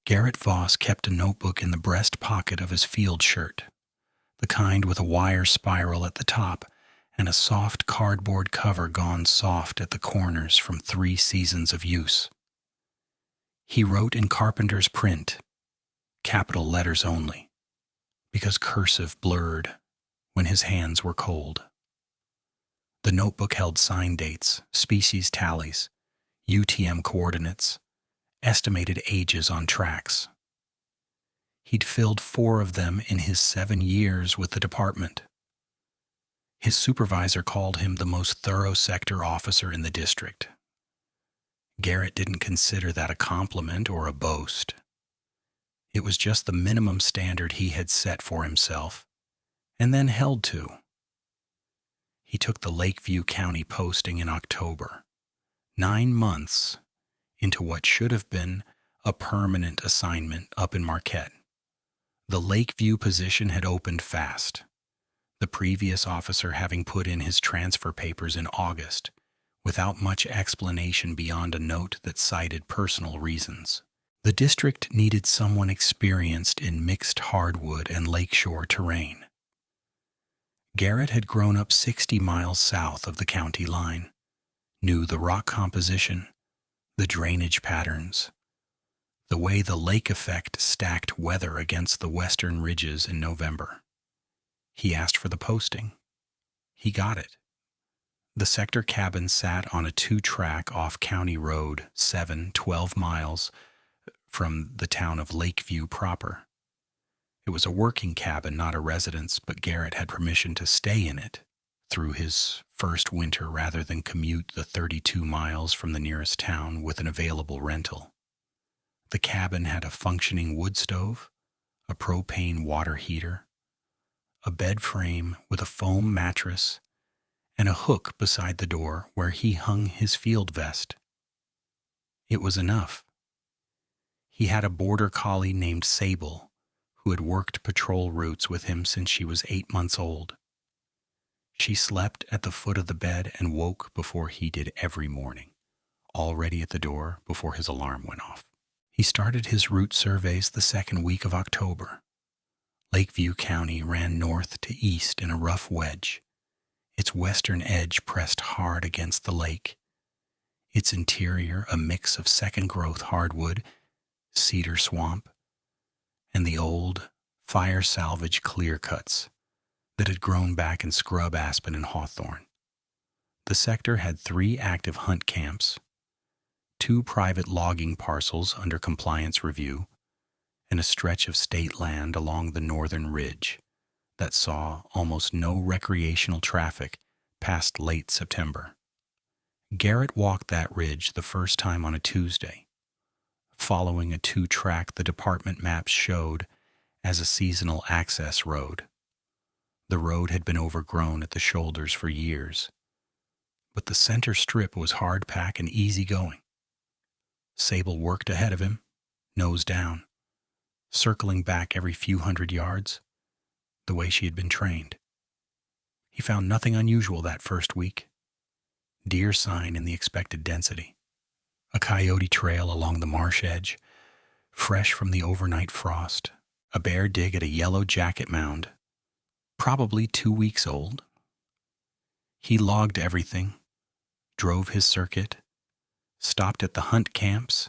Garrett Voss kept a notebook in the breast pocket of his field shirt, the kind with a wire spiral at the top and a soft cardboard cover gone soft at the corners from 3 seasons of use. He wrote in carpenter's print, capital letters only, because cursive blurred when his hands were cold. The notebook held sign dates, species tallies, UTM coordinates, estimated ages on tracks. He'd filled 4 of them in his 7 years with the department. His supervisor called him the most thorough sector officer in the district. Garrett didn't consider that a compliment or a boast. It was just the minimum standard he had set for himself, and then held to. He took the Lakeview County posting in October, 9 months into what should have been a permanent assignment up in Marquette. The Lakeview position had opened fast, the previous officer having put in his transfer papers in August, without much explanation beyond a note that cited personal reasons. The district needed someone experienced in mixed hardwood and lakeshore terrain. Garrett had grown up 60 miles south of the county line, knew the rock composition, the drainage patterns, the way the lake effect stacked weather against the western ridges in November. He asked for the posting. He got it. The sector cabin sat on a 2-track off County Road 12 miles from the town of Lakeview proper. It was a working cabin, not a residence, but Garrett had permission to stay in it through his first winter rather than commute the 32 miles from the nearest town with an available rental. The cabin had a functioning wood stove, a propane water heater, a bed frame with a foam mattress, and a hook beside the door where he hung his field vest. It was enough. He had a border collie named Sable, who had worked patrol routes with him since she was 8 months old. She slept at the foot of the bed and woke before he did every morning, already at the door before his alarm went off. He started his route surveys the 2nd week of October. Lakeview County ran north to east in a rough wedge, its western edge pressed hard against the lake, its interior a mix of second-growth hardwood, cedar swamp, and the old, fire-salvage clear-cuts that had grown back in scrub aspen and hawthorn. The sector had 3 active hunt camps, 2 private logging parcels under compliance review, and a stretch of state land along the northern ridge that saw almost no recreational traffic past late September. Garrett walked that ridge the first time on a Tuesday, following a 2-track the department maps showed as a seasonal access road. The road had been overgrown at the shoulders for years, but the center strip was hard pack and easy going. Sable worked ahead of him, nose down, circling back every few hundred yards, the way she had been trained. He found nothing unusual that first week. Deer sign in the expected density, a coyote trail along the marsh edge, fresh from the overnight frost, a bear dig at a yellow jacket mound, probably 2 weeks old. He logged everything, drove his circuit, stopped at the hunt camps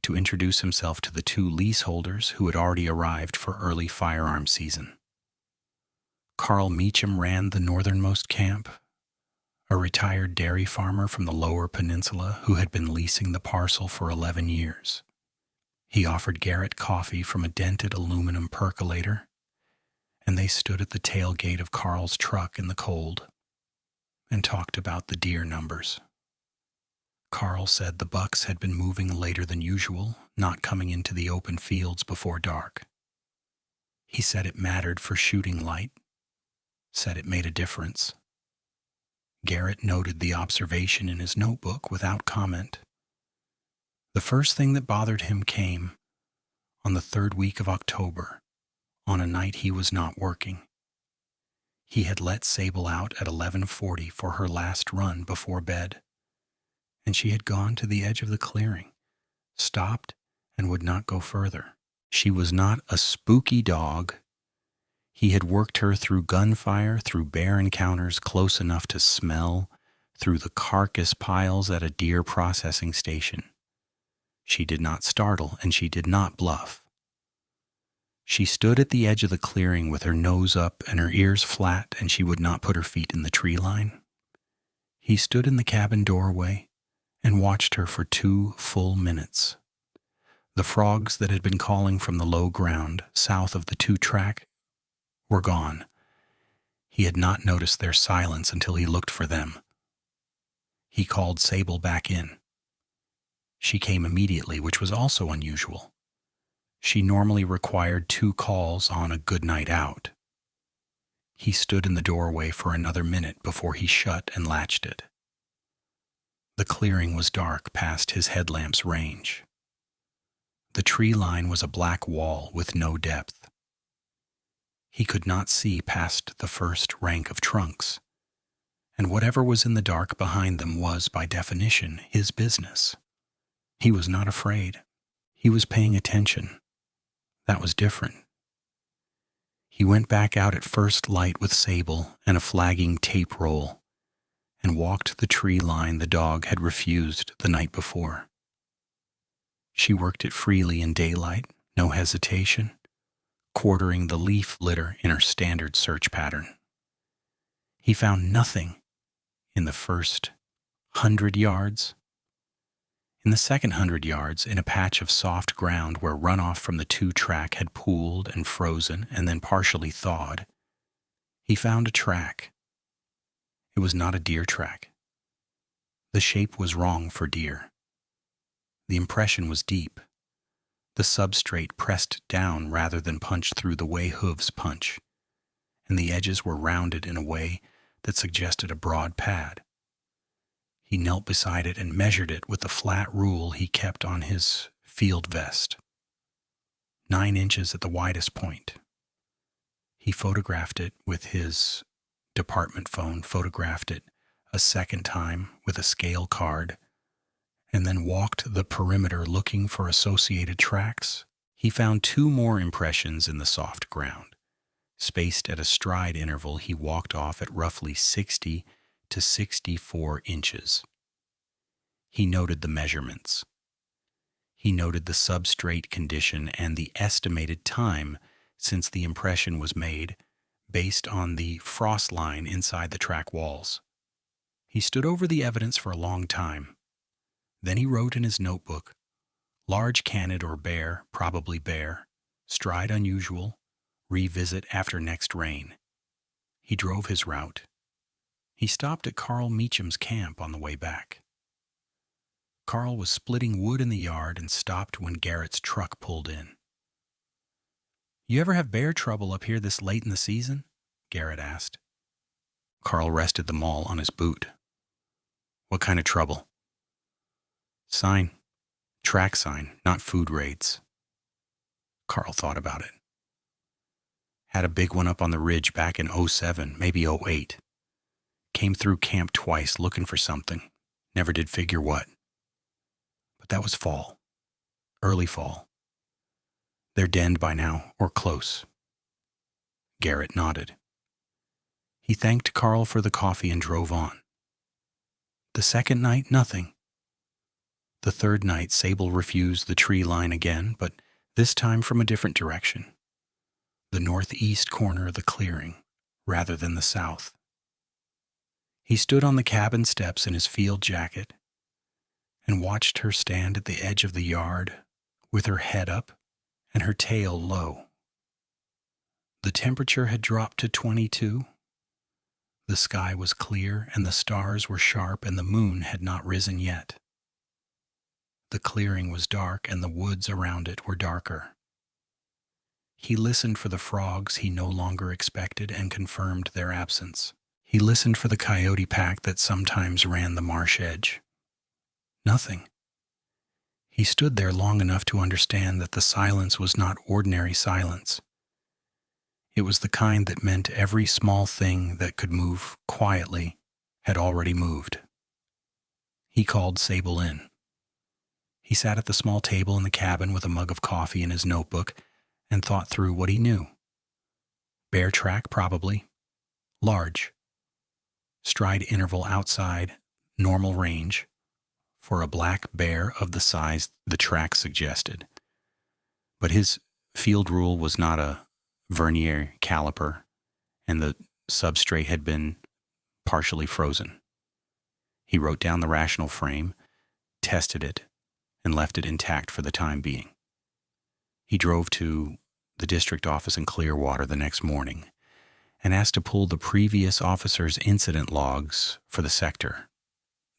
to introduce himself to the 2 leaseholders who had already arrived for early firearm season. Carl Meacham ran the northernmost camp, a retired dairy farmer from the Lower Peninsula who had been leasing the parcel for 11 years. He offered Garrett coffee from a dented aluminum percolator, and they stood at the tailgate of Carl's truck in the cold and talked about the deer numbers. Carl said the bucks had been moving later than usual, not coming into the open fields before dark. He said it mattered for shooting light, said it made a difference. Garrett noted the observation in his notebook without comment. The first thing that bothered him came on the 3rd week of October, on a night he was not working. He had let Sable out at 11:40 for her last run before bed, and she had gone to the edge of the clearing, stopped, and would not go further. She was not a spooky dog. He had worked her through gunfire, through bear encounters close enough to smell, through the carcass piles at a deer processing station. She did not startle, and she did not bluff. She stood at the edge of the clearing with her nose up and her ears flat, and she would not put her feet in the tree line. He stood in the cabin doorway and watched her for 2 full minutes. The frogs that had been calling from the low ground south of the 2-track were gone. He had not noticed their silence until he looked for them. He called Sable back in. She came immediately, which was also unusual. She normally required 2 calls on a good night out. He stood in the doorway for another minute before he shut and latched it. The clearing was dark past his headlamp's range. The tree line was a black wall with no depth. He could not see past the first rank of trunks, and whatever was in the dark behind them was, by definition, his business. He was not afraid. He was paying attention. That was different. He went back out at first light with Sable and a flagging tape roll, and walked the tree line the dog had refused the night before. She worked it freely in daylight, no hesitation, quartering the leaf litter in her standard search pattern. He found nothing in the first 100 yards. In the second 100 yards, in a patch of soft ground where runoff from the 2-track had pooled and frozen and then partially thawed, he found a track. It was not a deer track. The shape was wrong for deer. The impression was deep. The substrate pressed down rather than punched through the way hooves punch, and the edges were rounded in a way that suggested a broad pad. He knelt beside it and measured it with the flat rule he kept on his field vest. 9 inches at the widest point. He photographed it with his department phone, photographed it a second time with a scale card, and then walked the perimeter looking for associated tracks. He found 2 more impressions in the soft ground. Spaced at a stride interval, he walked off at roughly 60 to 64 inches. He noted the measurements. He noted the substrate condition and the estimated time since the impression was made based on the frost line inside the track walls. He stood over the evidence for a long time. Then he wrote in his notebook, large canid or bear, probably bear, stride unusual, revisit after next rain. He drove his route. He stopped at Carl Meacham's camp on the way back. Carl was splitting wood in the yard and stopped when Garrett's truck pulled in. "You ever have bear trouble up here this late in the season?" Garrett asked. Carl rested the maul on his boot. "What kind of trouble?" "Sign. Track sign, not food raids." Carl thought about it. "Had a big one up on the ridge back in 07, maybe 08. Came through camp twice looking for something. Never did figure what. But that was fall. Early fall. They're denned by now, or close." Garrett nodded. He thanked Carl for the coffee and drove on. The second night, nothing. The third night, Sable refused the tree line again, but this time from a different direction. The northeast corner of the clearing, rather than the south. He stood on the cabin steps in his field jacket and watched her stand at the edge of the yard with her head up and her tail low. The temperature had dropped to 22. The sky was clear and the stars were sharp and the moon had not risen yet. The clearing was dark and the woods around it were darker. He listened for the frogs he no longer expected and confirmed their absence. He listened for the coyote pack that sometimes ran the marsh edge. Nothing. He stood there long enough to understand that the silence was not ordinary silence. It was the kind that meant every small thing that could move quietly had already moved. He called Sable in. He sat at the small table in the cabin with a mug of coffee and his notebook and thought through what he knew. Bear track, probably. Large. Stride interval outside normal range for a black bear of the size the track suggested. But his field rule was not a vernier caliper, and the substrate had been partially frozen. He wrote down the rational frame, tested it, and left it intact for the time being. He drove to the district office in Clearwater the next morning and asked to pull the previous officer's incident logs for the sector.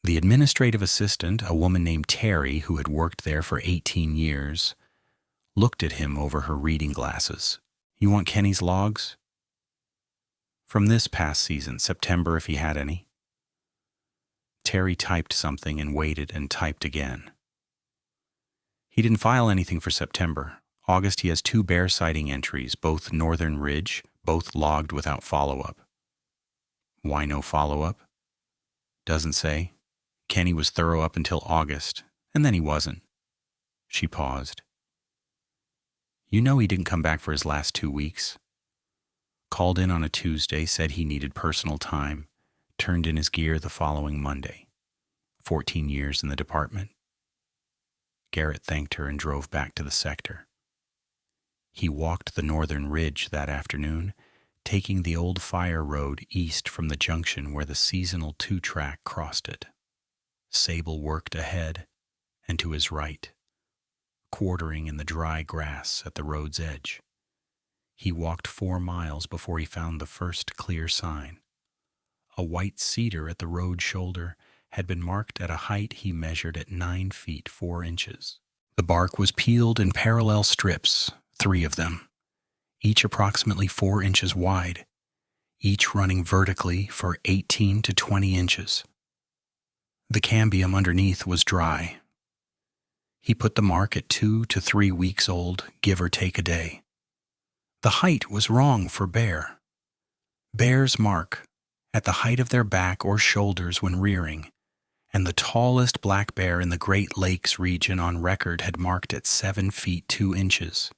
The administrative assistant, a woman named Terry who had worked there for 18 years, looked at him over her reading glasses. "You want Kenny's logs?" "From this past season, September if he had any." Terry typed something and waited and typed again. "He didn't file anything for September. August he has 2 bear sighting entries, both Northern Ridge, both logged without follow-up." "Why no follow-up?" "Doesn't say. Kenny was thorough up until August, and then he wasn't." She paused. "You know he didn't come back for his last 2 weeks. Called in on a Tuesday, said he needed personal time, turned in his gear the following Monday. 14 years in the department." Garrett thanked her and drove back to the sector. He walked the Northern Ridge that afternoon, taking the old fire road east from the junction where the seasonal 2-track crossed it. Sable worked ahead and to his right, quartering in the dry grass at the road's edge. He walked 4 miles before he found the first clear sign. A white cedar at the road shoulder had been marked at a height he measured at 9 feet 4 inches. The bark was peeled in parallel strips, 3 of them, each approximately 4 inches wide, each running vertically for 18 to 20 inches. The cambium underneath was dry. He put the mark at 2 to 3 weeks old, give or take a day. The height was wrong for bear. Bears mark at the height of their back or shoulders when rearing, and the tallest black bear in the Great Lakes region on record had marked at 7 feet 2 inches.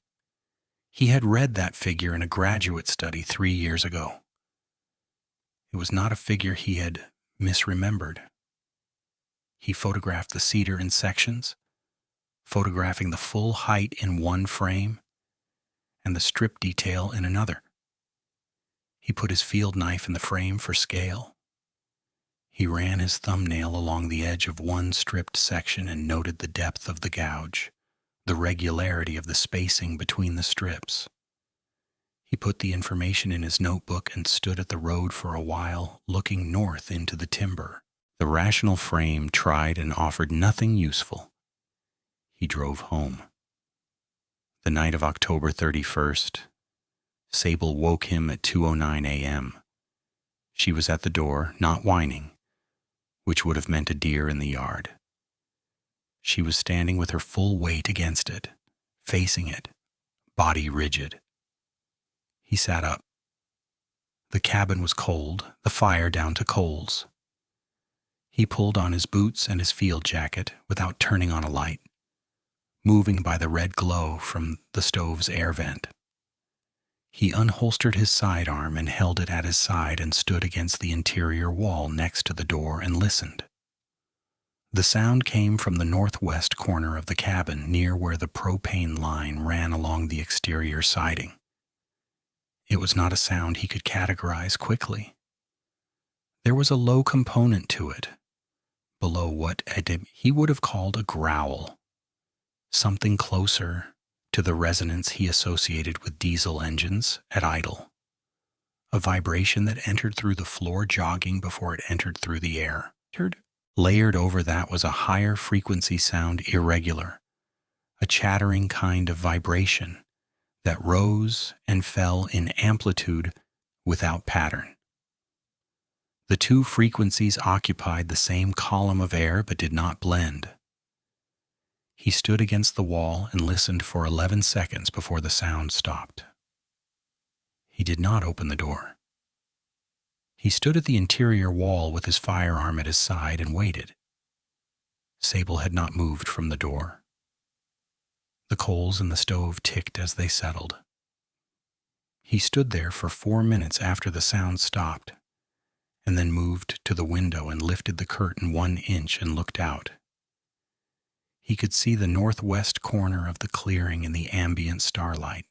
He had read that figure in a graduate study 3 years ago. It was not a figure he had misremembered. He photographed the cedar in sections, photographing the full height in one frame and the strip detail in another. He put his field knife in the frame for scale. He ran his thumbnail along the edge of one stripped section and noted the depth of the gouge, the regularity of the spacing between the strips. He put the information in his notebook and stood at the road for a while, looking north into the timber. The rational frame tried and offered nothing useful. He drove home. The night of October 31st, Sable woke him at 2:09 a.m. She was at the door, not whining, which would have meant a deer in the yard. She was standing with her full weight against it, facing it, body rigid. He sat up. The cabin was cold, the fire down to coals. He pulled on his boots and his field jacket without turning on a light, moving by the red glow from the stove's air vent. He unholstered his sidearm and held it at his side and stood against the interior wall next to the door and listened. The sound came from the northwest corner of the cabin, near where the propane line ran along the exterior siding. It was not a sound he could categorize quickly. There was a low component to it, below what he would have called a growl, something closer to the resonance he associated with diesel engines at idle, a vibration that entered through the floor jogging before it entered through the air. Layered over that was a higher frequency sound, irregular, a chattering kind of vibration that rose and fell in amplitude without pattern. The two frequencies occupied the same column of air but did not blend. He stood against the wall and listened for 11 seconds before the sound stopped. He did not open the door. He stood at the interior wall with his firearm at his side and waited. Sable had not moved from the door. The coals in the stove ticked as they settled. He stood there for 4 minutes after the sound stopped, and then moved to the window and lifted the curtain 1 inch and looked out. He could see the northwest corner of the clearing in the ambient starlight.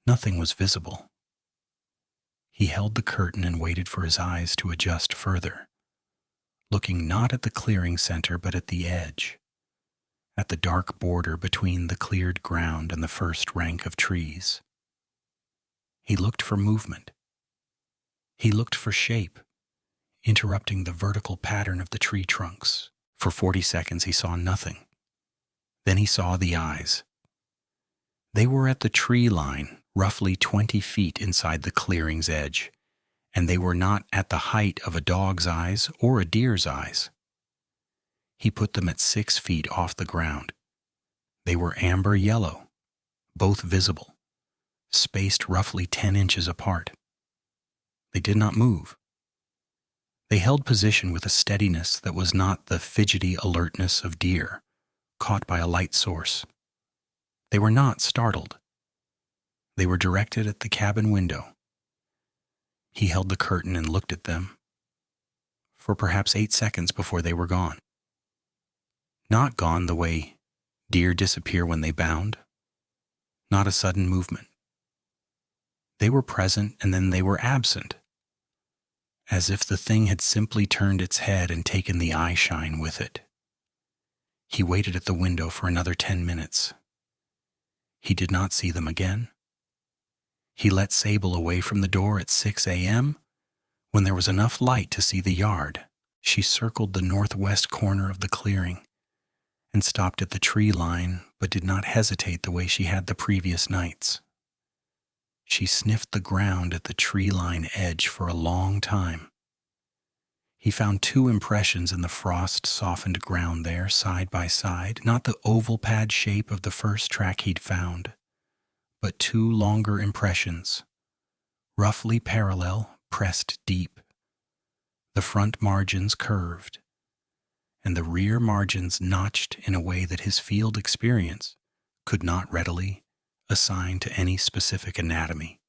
Nothing was visible. He held the curtain and waited for his eyes to adjust further, looking not at the clearing center but at the edge, at the dark border between the cleared ground and the first rank of trees. He looked for movement. He looked for shape, interrupting the vertical pattern of the tree trunks. For 40 seconds he saw nothing. Then he saw the eyes. They were at the tree line, roughly 20 feet inside the clearing's edge, and they were not at the height of a dog's eyes or a deer's eyes. He put them at 6 feet off the ground. They were amber yellow, both visible, spaced roughly 10 inches apart. They did not move. They held position with a steadiness that was not the fidgety alertness of deer, caught by a light source. They were not startled. They were directed at the cabin window. He held the curtain and looked at them for perhaps 8 seconds before they were gone. Not gone the way deer disappear when they bound. Not a sudden movement. They were present and then they were absent, as if the thing had simply turned its head and taken the eye shine with it. He waited at the window for another 10 minutes. He did not see them again. He let Sable away from the door at 6 a.m. when there was enough light to see the yard. She circled the northwest corner of the clearing and stopped at the tree line, but did not hesitate the way she had the previous nights. She sniffed the ground at the tree line edge for a long time. He found 2 impressions in the frost-softened ground there, side by side, not the oval pad shape of the first track he'd found, but 2 longer impressions, roughly parallel, pressed deep. The front margins curved, and the rear margins notched in a way that his field experience could not readily assign to any specific anatomy.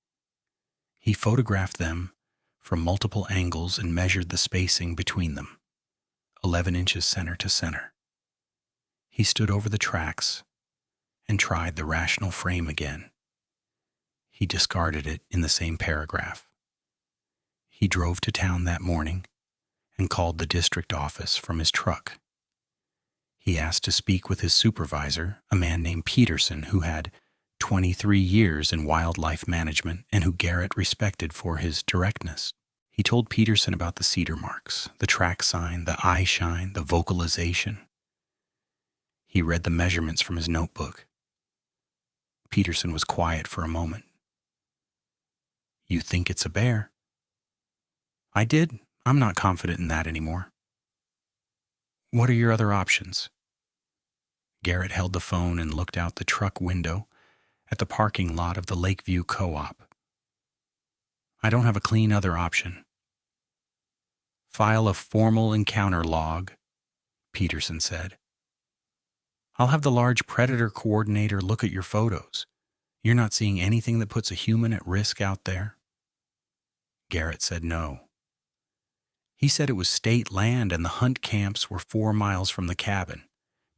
He photographed them from multiple angles and measured the spacing between them, 11 inches center to center. He stood over the tracks and tried the rational frame again. He discarded it in the same paragraph. He drove to town that morning and called the district office from his truck. He asked to speak with his supervisor, a man named Peterson, who had 23 years in wildlife management and who Garrett respected for his directness. He told Peterson about the cedar marks, the track sign, the eye shine, the vocalization. He read the measurements from his notebook. Peterson was quiet for a moment. "You think it's a bear?" "I did. I'm not confident in that anymore." "What are your other options?" Garrett held the phone and looked out the truck window at the parking lot of the Lakeview Co-op. "I don't have a clean other option." "File a formal encounter log," Peterson said. "I'll have the large predator coordinator look at your photos. You're not seeing anything that puts a human at risk out there?" Garrett said no. He said it was state land and the hunt camps were 4 miles from the cabin.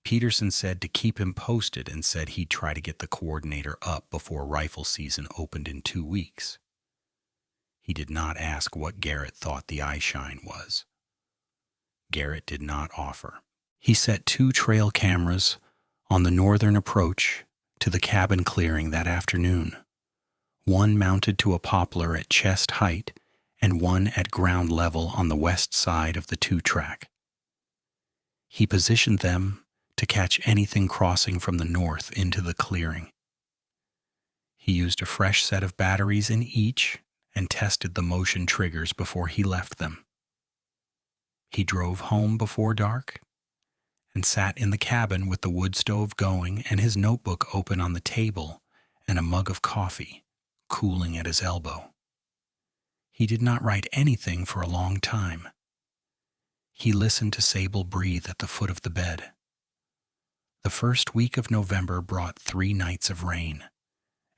Peterson said to keep him posted and said he'd try to get the coordinator up before rifle season opened in 2 weeks. He did not ask what Garrett thought the eye shine was. Garrett did not offer. He set 2 trail cameras on the northern approach to the cabin clearing that afternoon, one mounted to a poplar at chest height and one at ground level on the west side of the 2-track. He positioned them to catch anything crossing from the north into the clearing. He used a fresh set of batteries in each and tested the motion triggers before he left them. He drove home before dark and sat in the cabin with the wood stove going and his notebook open on the table and a mug of coffee cooling at his elbow. He did not write anything for a long time. He listened to Sable breathe at the foot of the bed. The first week of November brought 3 nights of rain,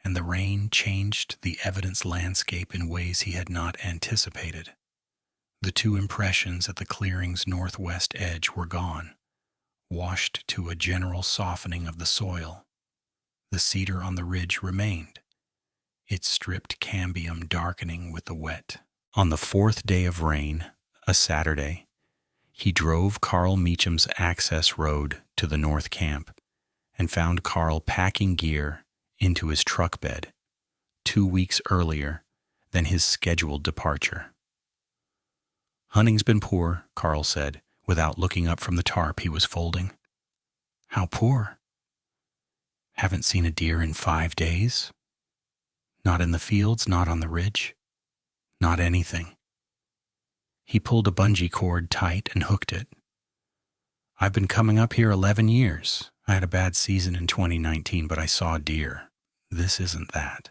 and the rain changed the evidence landscape in ways he had not anticipated. The 2 impressions at the clearing's northwest edge were gone, washed to a general softening of the soil. The cedar on the ridge remained, its stripped cambium darkening with the wet. On the 4th day of rain, a Saturday, he drove Carl Meacham's access road to the North Camp and found Carl packing gear into his truck bed 2 weeks earlier than his scheduled departure. "Hunting's been poor," Carl said, without looking up from the tarp he was folding. "How poor?" "Haven't seen a deer in 5 days. Not in the fields, not on the ridge. Not anything." He pulled a bungee cord tight and hooked it. "I've been coming up here 11 years. I had a bad season in 2019, but I saw deer. This isn't that."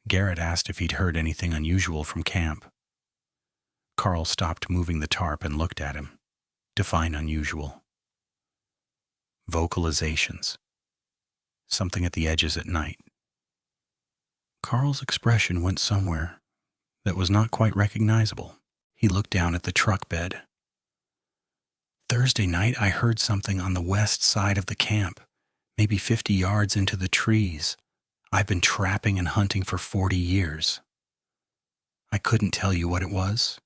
Garrett asked if he'd heard anything unusual from camp. Carl stopped moving the tarp and looked at him. "Define unusual." "Vocalizations. Something at the edges at night." Carl's expression went somewhere that was not quite recognizable. He looked down at the truck bed. "Thursday night I heard something on the west side of the camp, maybe 50 yards into the trees. I've been trapping and hunting for 40 years. I couldn't tell you what it was.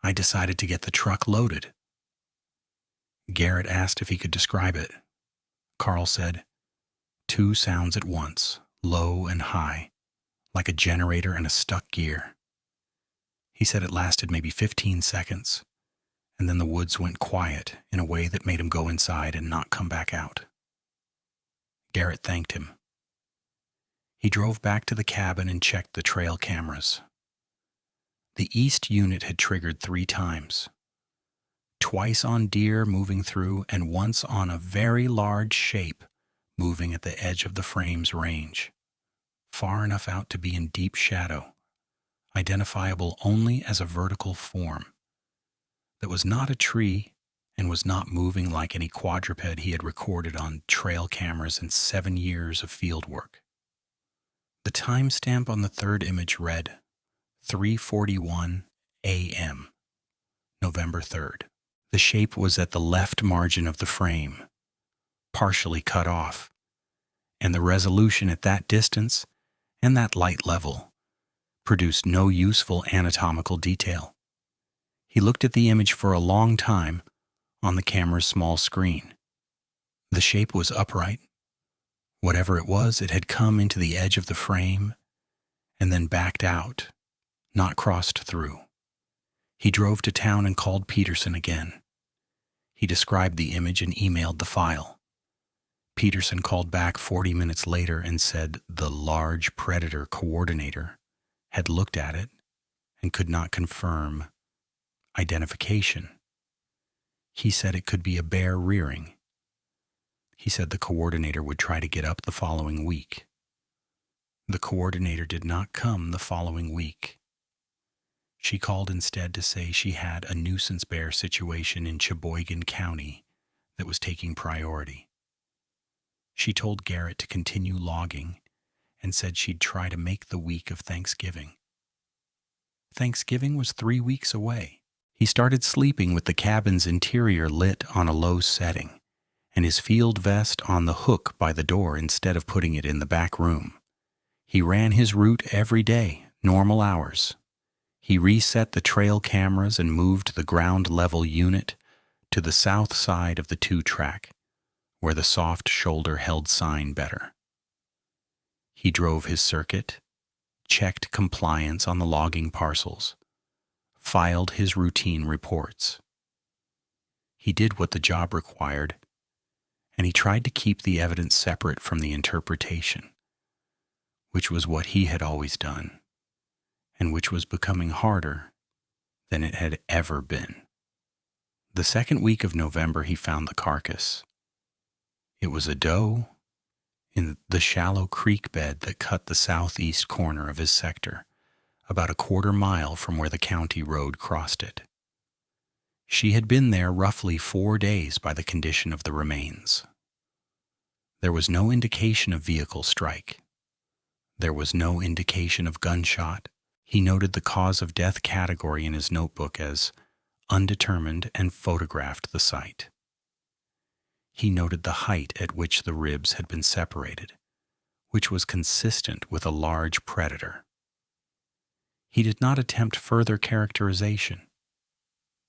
I decided to get the truck loaded." Garrett asked if he could describe it. Carl said, "2 sounds at once, low and high, like a generator and a stuck gear." He said it lasted maybe 15 seconds, and then the woods went quiet in a way that made him go inside and not come back out. Garrett thanked him. He drove back to the cabin and checked the trail cameras. The east unit had triggered 3 times. Twice on deer moving through and once on a very large shape moving at the edge of the frame's range, far enough out to be in deep shadow, identifiable only as a vertical form that was not a tree and was not moving like any quadruped he had recorded on trail cameras in 7 years of field work. The timestamp on the 3rd image read 3:41 a.m., November 3rd. The shape was at the left margin of the frame, partially cut off, and the resolution at that distance and that light level produced no useful anatomical detail. He looked at the image for a long time on the camera's small screen. The shape was upright. Whatever it was, it had come into the edge of the frame and then backed out, not crossed through. He drove to town and called Peterson again. He described the image and emailed the file. Peterson called back 40 minutes later and said the large predator coordinator had looked at it and could not confirm identification. He said it could be a bear rearing. He said the coordinator would try to get up the following week. The coordinator did not come the following week. She called instead to say she had a nuisance bear situation in Sheboygan County that was taking priority. She told Garrett to continue logging and said she'd try to make the week of Thanksgiving. Thanksgiving was 3 weeks away. He started sleeping with the cabin's interior lit on a low setting and his field vest on the hook by the door instead of putting it in the back room. He ran his route every day, normal hours. He reset the trail cameras and moved the ground-level unit to the south side of the 2-track, where the soft shoulder held sign better. He drove his circuit, checked compliance on the logging parcels, filed his routine reports. He did what the job required, and he tried to keep the evidence separate from the interpretation, which was what he had always done, and which was becoming harder than it had ever been. The second week of November he found the carcass. It was a doe in the shallow creek bed that cut the southeast corner of his sector, about a quarter mile from where the county road crossed it. She had been there roughly 4 days by the condition of the remains. There was no indication of vehicle strike. There was no indication of gunshot. He noted the cause of death category in his notebook as undetermined and photographed the site. He noted the height at which the ribs had been separated, which was consistent with a large predator. He did not attempt further characterization.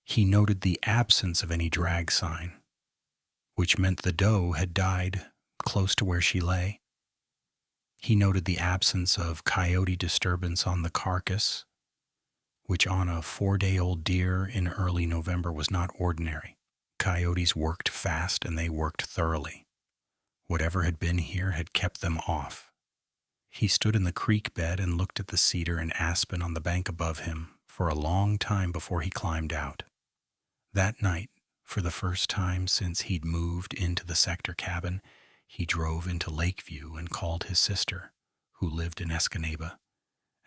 He noted the absence of any drag sign, which meant the doe had died close to where she lay. He noted the absence of coyote disturbance on the carcass, which on a 4-day-old deer in early November was not ordinary. Coyotes worked fast and they worked thoroughly. Whatever had been here had kept them off. He stood in the creek bed and looked at the cedar and aspen on the bank above him for a long time before he climbed out. That night, for the first time since he'd moved into the sector cabin, he drove into Lakeview and called his sister, who lived in Escanaba,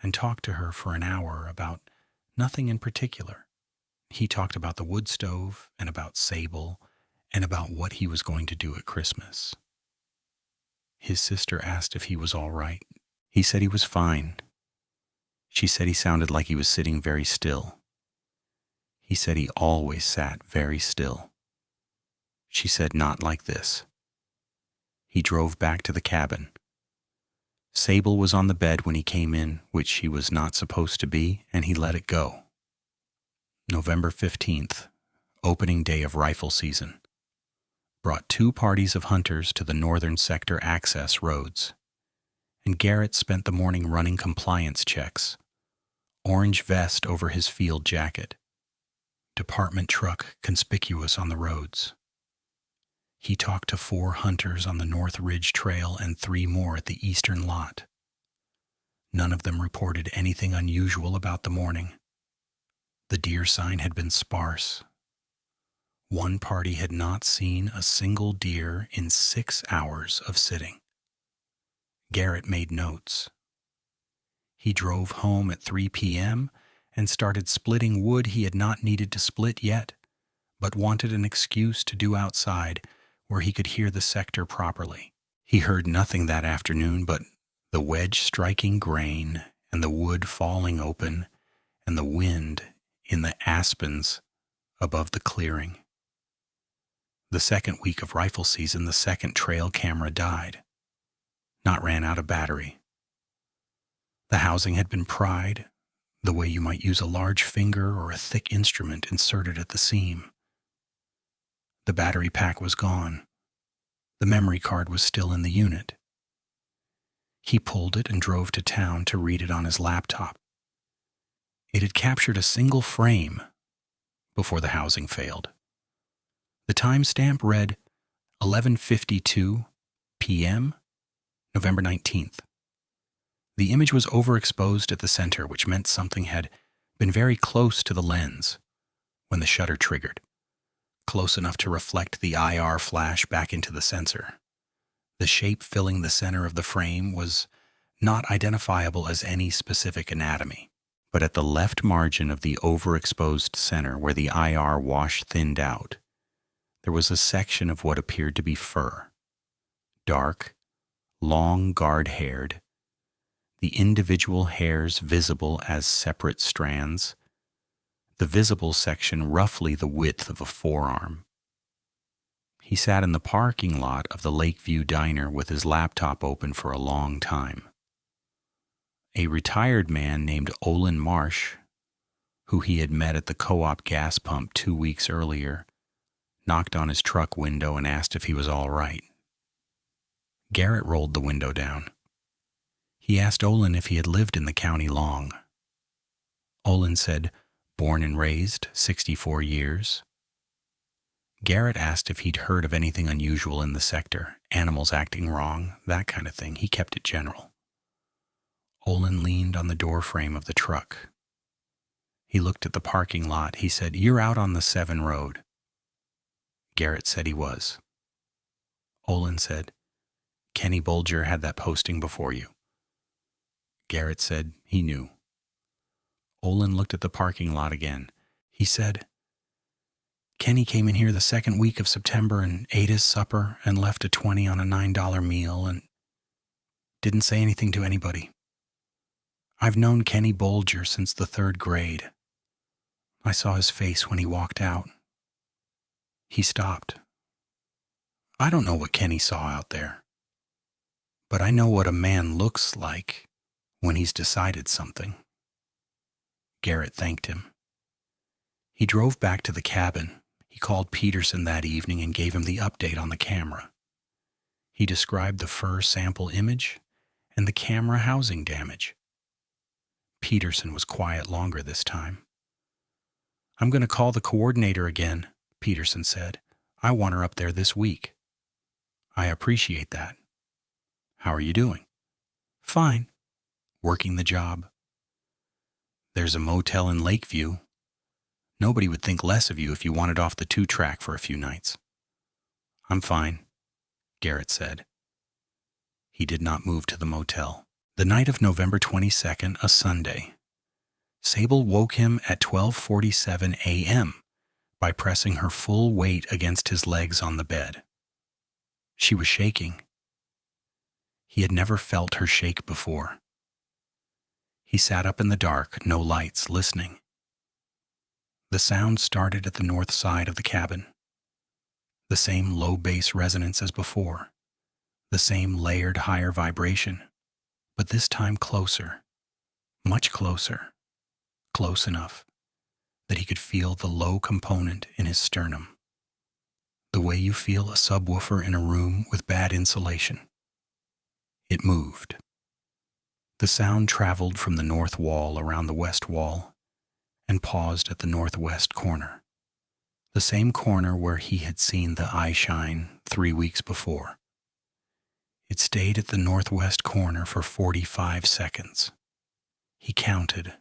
and talked to her for an hour about nothing in particular. He talked about the wood stove and about Sable and about what he was going to do at Christmas. His sister asked if he was all right. He said he was fine. She said he sounded like he was sitting very still. He said he always sat very still. She said not like this. He drove back to the cabin. Sable was on the bed when he came in, which she was not supposed to be, and he let it go. November 15th, opening day of rifle season, brought 2 parties of hunters to the northern sector access roads, and Garrett spent the morning running compliance checks, orange vest over his field jacket, department truck conspicuous on the roads. He talked to 4 hunters on the North Ridge Trail and 3 more at the eastern lot. None of them reported anything unusual about the morning. The deer sign had been sparse. One party had not seen a single deer in 6 hours of sitting. Garrett made notes. He drove home at 3 p.m. and started splitting wood he had not needed to split yet, but wanted an excuse to do outside where he could hear the sector properly. He heard nothing that afternoon but the wedge striking grain and the wood falling open and the wind in the aspens above the clearing. The second week of rifle season, the second trail camera died, not ran out of battery. The housing had been pried, the way you might use a large finger or a thick instrument inserted at the seam. The battery pack was gone. The memory card was still in the unit. He pulled it and drove to town to read it on his laptop. It had captured a single frame before the housing failed. The timestamp read 11:52 p.m., November 19th. The image was overexposed at the center, which meant something had been very close to the lens when the shutter triggered, close enough to reflect the IR flash back into the sensor. The shape filling the center of the frame was not identifiable as any specific anatomy, but at the left margin of the overexposed center where the IR wash thinned out, there was a section of what appeared to be fur. Dark, long guard-haired, the individual hairs visible as separate strands, the visible section roughly the width of a forearm. He sat in the parking lot of the Lakeview diner with his laptop open for a long time. A retired man named Olin Marsh, who he had met at the co-op gas pump 2 weeks earlier, knocked on his truck window and asked if he was all right. Garrett rolled the window down. He asked Olin if he had lived in the county long. Olin said, born and raised, 64 years. Garrett asked if he'd heard of anything unusual in the sector, animals acting wrong, that kind of thing. He kept it general. Olin leaned on the doorframe of the truck. He looked at the parking lot. He said, "You're out on the 7 road." Garrett said he was. Olin said, "Kenny Bolger had that posting before you." Garrett said he knew. Olin looked at the parking lot again. He said, Kenny came in here the second week of September and ate his supper and left a 20 on a $9 meal and didn't say anything to anybody. I've known Kenny Bolger since the 3rd grade. I saw his face when he walked out. He stopped. I don't know what Kenny saw out there, but I know what a man looks like when he's decided something. Garrett thanked him. He drove back to the cabin. He called Peterson that evening and gave him the update on the camera. He described the fur sample image and the camera housing damage. Peterson was quiet longer this time. I'm going to call the coordinator again, Peterson said. I want her up there this week. I appreciate that. How are you doing? Fine. Working the job. There's a motel in Lakeview. Nobody would think less of you if you wanted off the 2-track for a few nights. I'm fine, Garrett said. He did not move to the motel. The night of November 22nd, a Sunday, Sable woke him at 12:47 a.m. by pressing her full weight against his legs on the bed. She was shaking. He had never felt her shake before. He sat up in the dark, no lights, listening. The sound started at the north side of the cabin. The same low bass resonance as before. The same layered higher vibration. But this time closer, much closer, close enough that he could feel the low component in his sternum, the way you feel a subwoofer in a room with bad insulation. It moved. The sound traveled from the north wall around the west wall and paused at the northwest corner, the same corner where he had seen the eye shine 3 weeks before. It stayed at the northwest corner for 45 seconds. He counted.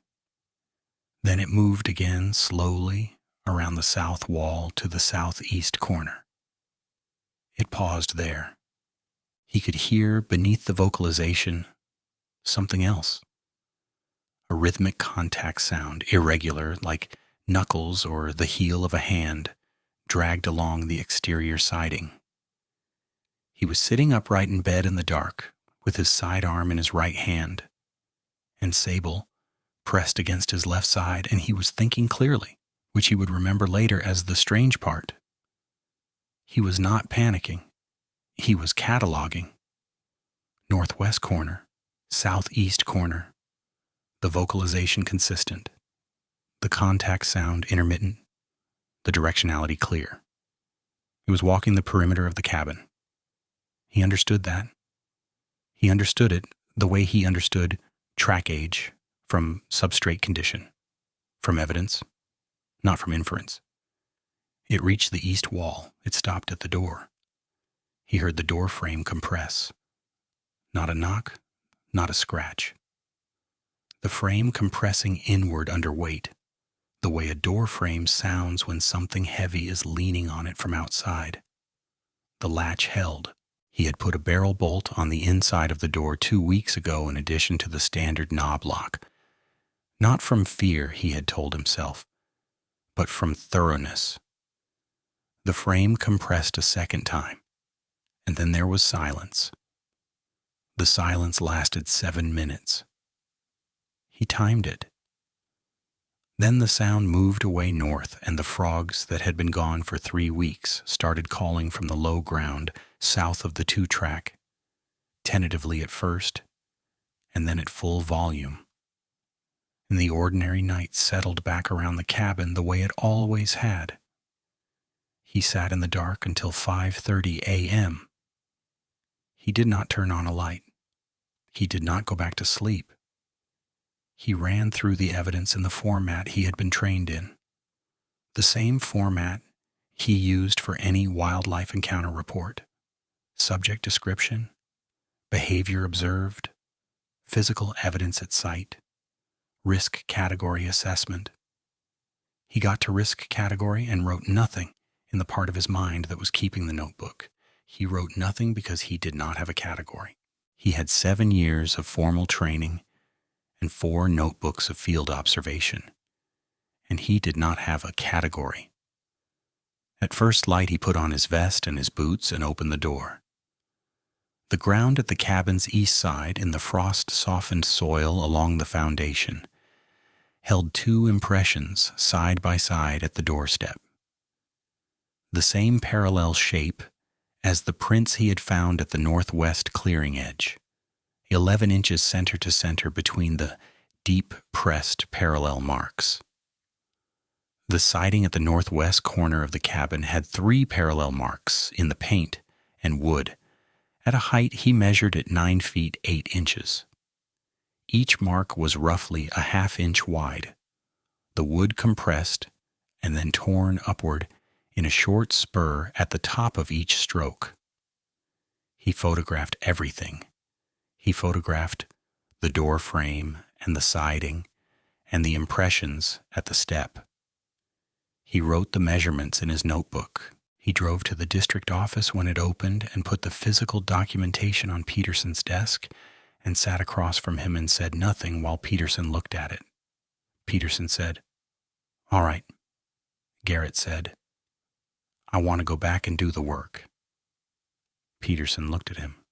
Then it moved again slowly around the south wall to the southeast corner. It paused there. He could hear beneath the vocalization something else. A rhythmic contact sound, irregular, like knuckles or the heel of a hand, dragged along the exterior siding. He was sitting upright in bed in the dark, with his sidearm in his right hand, and Sable pressed against his left side, and he was thinking clearly, which he would remember later as the strange part. He was not panicking. He was cataloging. Northwest corner, southeast corner, the vocalization consistent, the contact sound intermittent, the directionality clear. He was walking the perimeter of the cabin. He understood that. He understood it the way he understood track age from substrate condition, from evidence, not from inference. It reached the east wall. It stopped at the door. He heard the door frame compress. Not a knock, not a scratch. The frame compressing inward under weight, the way a door frame sounds when something heavy is leaning on it from outside. The latch held. He had put a barrel bolt on the inside of the door 2 weeks ago in addition to the standard knob lock. Not from fear, he had told himself, but from thoroughness. The frame compressed a second time, and then there was silence. The silence lasted 7 minutes. He timed it. Then the sound moved away north, and the frogs that had been gone for 3 weeks started calling from the low ground south of the 2-track, tentatively at first, and then at full volume. And the ordinary night settled back around the cabin the way it always had. He sat in the dark until 5:30 a.m. He did not turn on a light. He did not go back to sleep. He ran through the evidence in the format he had been trained in, the same format he used for any wildlife encounter report: subject description, behavior observed, physical evidence at site, risk category assessment. He got to risk category and wrote nothing in the part of his mind that was keeping the notebook. He wrote nothing because he did not have a category. He had 7 years of formal training and 4 notebooks of field observation, and he did not have a category. At first light, he put on his vest and his boots and opened the door. The ground at the cabin's east side, in the frost-softened soil along the foundation, held two impressions side by side at the doorstep. The same parallel shape as the prints he had found at the northwest clearing edge, 11 inches center to center between the deep-pressed parallel marks. The siding at the northwest corner of the cabin had 3 parallel marks in the paint and wood, at a height he measured at 9 feet 8 inches. Each mark was roughly a half-inch wide, the wood compressed and then torn upward in a short spur at the top of each stroke. He photographed everything. He photographed the door frame and the siding and the impressions at the step. He wrote the measurements in his notebook. He drove to the district office when it opened and put the physical documentation on Peterson's desk and sat across from him and said nothing while Peterson looked at it. Peterson said, "All right." Garrett said, "I want to go back and do the work." Peterson looked at him.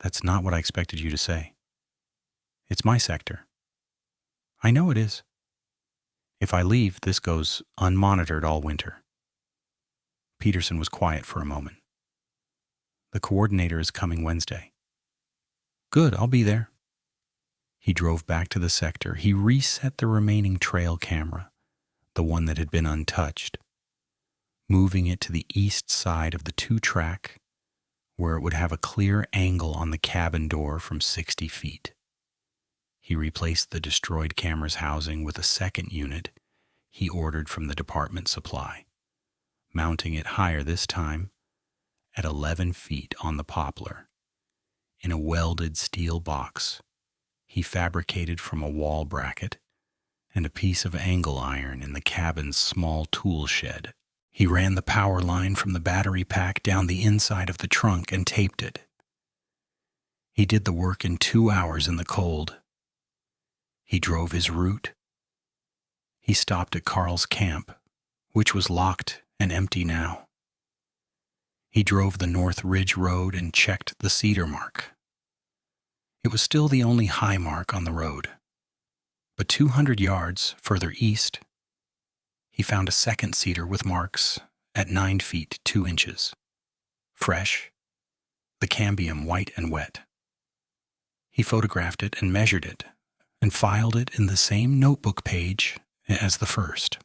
"That's not what I expected you to say. It's my sector." "I know it is. If I leave, this goes unmonitored all winter." Peterson was quiet for a moment. "The coordinator is coming Wednesday." "Good, I'll be there." He drove back to the sector. He reset the remaining trail camera, the one that had been untouched, moving it to the east side of the 2-track, where it would have a clear angle on the cabin door from 60 feet. He replaced the destroyed camera's housing with a second unit he ordered from the department supply, mounting it higher this time at 11 feet on the poplar, in a welded steel box he fabricated from a wall bracket and a piece of angle iron in the cabin's small tool shed. He ran the power line from the battery pack down the inside of the trunk and taped it. He did the work in 2 hours in the cold. He drove his route. He stopped at Carl's camp, which was locked and empty now. He drove the North Ridge Road and checked the cedar mark. It was still the only high mark on the road. But 200 yards further east, he found a second cedar with marks at 9 feet 2 inches. Fresh, the cambium white and wet. He photographed it and measured it, and filed it in the same notebook page as the first.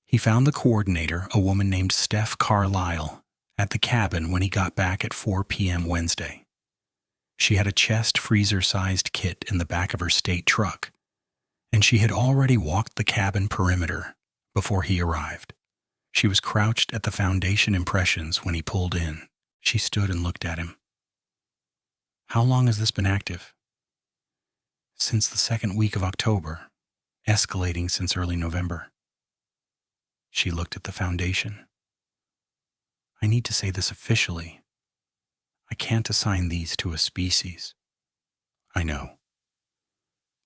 He found the coordinator, a woman named Steph Carlisle, at the cabin when he got back at 4 p.m. Wednesday. She had a chest freezer-sized kit in the back of her state truck, and she had already walked the cabin perimeter before he arrived. She was crouched at the foundation impressions when he pulled in. She stood and looked at him. "How long has this been active?" "Since the second week of October, escalating since early November." She looked at the foundation. "I need to say this officially. I can't assign these to a species." "I know.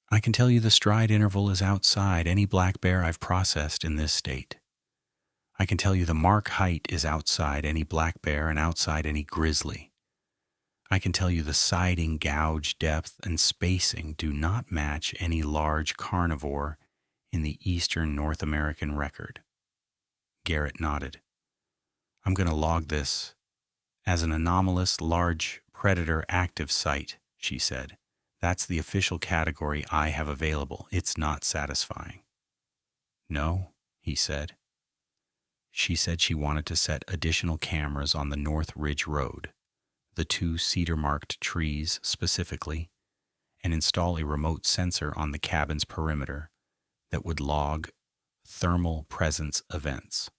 I can tell you the stride interval is outside any black bear I've processed in this state. I can tell you the mark height is outside any black bear and outside any grizzly. I can tell you the siding gouge depth and spacing do not match any large carnivore in the eastern North American record." Garrett nodded. "I'm going to log this as an anomalous large predator active site," she said. "That's the official category I have available. It's not satisfying." "No," he said. She said she wanted to set additional cameras on the North Ridge Road, the 2 cedar-marked trees specifically, and install a remote sensor on the cabin's perimeter that would log thermal presence events.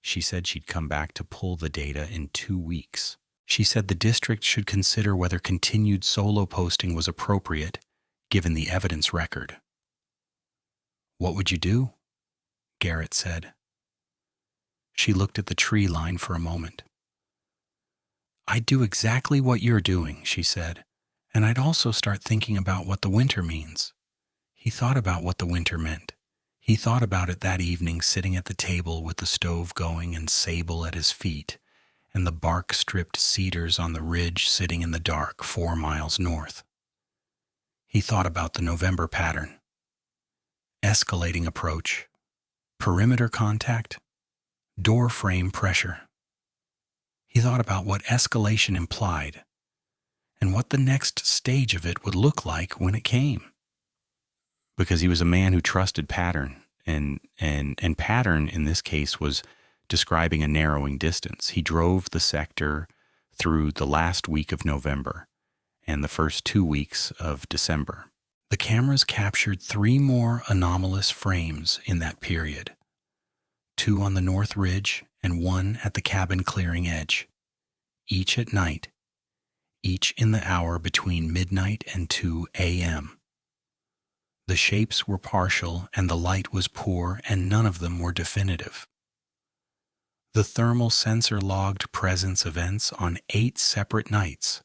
She said she'd come back to pull the data in 2 weeks. She said the district should consider whether continued solo posting was appropriate given the evidence record. "What would you do?" Garrett said. She looked at the tree line for a moment. "I'd do exactly what you're doing," she said, "and I'd also start thinking about what the winter means." He thought about what the winter meant. He thought about it that evening sitting at the table with the stove going and Sable at his feet, and the bark-stripped cedars on the ridge sitting in the dark 4 miles north. He thought about the November pattern. Escalating approach, perimeter contact, door frame pressure. He thought about what escalation implied and what the next stage of it would look like when it came. Because he was a man who trusted pattern, and pattern in this case was describing a narrowing distance. He drove the sector through the last week of November and the first 2 weeks of December. The cameras captured 3 more anomalous frames in that period, 2 on the north ridge and 1 at the cabin clearing edge, each at night, each in the hour between midnight and 2 a.m. The shapes were partial and the light was poor, and none of them were definitive. The thermal sensor logged presence events on 8 separate nights.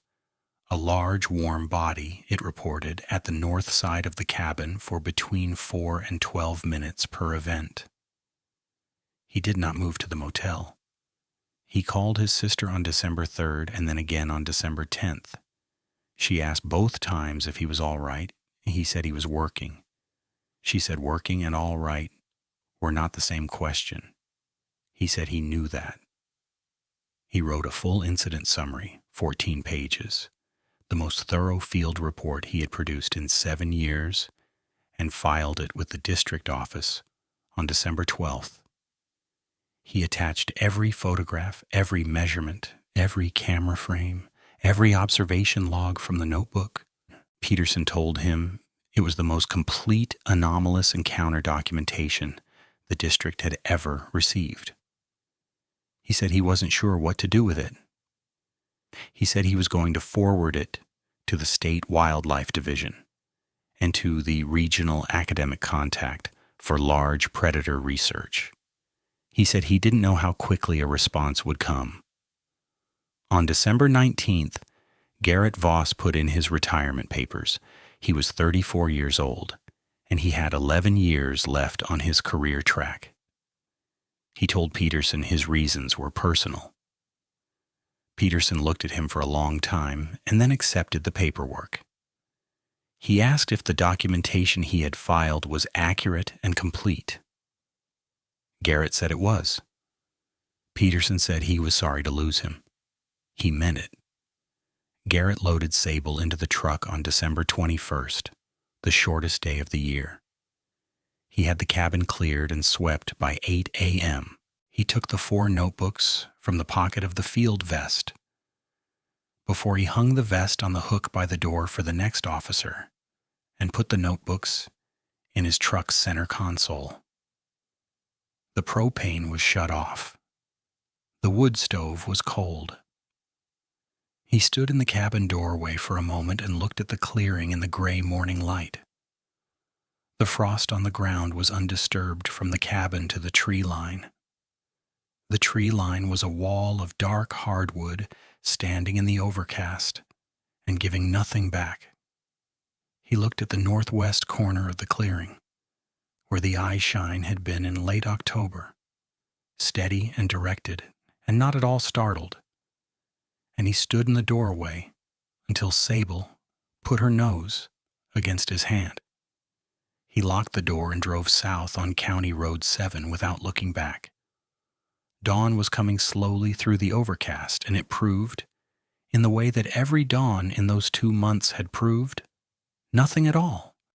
A large warm body, it reported, at the north side of the cabin for between 4 and 12 minutes per event. He did not move to the motel. He called his sister on December 3rd and then again on December 10th. She asked both times if he was all right. He said he was working. She said working and all right were not the same question. He said he knew that. He wrote a full incident summary, 14 pages, the most thorough field report he had produced in 7 years, and filed it with the district office on December 12th. He attached every photograph, every measurement, every camera frame, every observation log from the notebook. Peterson told him it was the most complete anomalous encounter documentation the district had ever received. He said he wasn't sure what to do with it. He said he was going to forward it to the State Wildlife Division and to the Regional Academic Contact for large predator research. He said he didn't know how quickly a response would come. On December 19th, Garrett Voss put in his retirement papers. He was 34 years old, and he had 11 years left on his career track. He told Peterson his reasons were personal. Peterson looked at him for a long time and then accepted the paperwork. He asked if the documentation he had filed was accurate and complete. Garrett said it was. Peterson said he was sorry to lose him. He meant it. Garrett loaded Sable into the truck on December 21st, the shortest day of the year. He had the cabin cleared and swept by 8 a.m. He took the 4 notebooks from the pocket of the field vest before he hung the vest on the hook by the door for the next officer and put the notebooks in his truck's center console. The propane was shut off. The wood stove was cold. He stood in the cabin doorway for a moment and looked at the clearing in the gray morning light. The frost on the ground was undisturbed from the cabin to the tree line. The tree line was a wall of dark hardwood standing in the overcast and giving nothing back. He looked at the northwest corner of the clearing, where the eye shine had been in late October, steady and directed and not at all startled. And he stood in the doorway until Sable put her nose against his hand. He locked the door and drove south on County Road 7 without looking back. Dawn was coming slowly through the overcast, and it proved, in the way that every dawn in those 2 months had proved, nothing at all.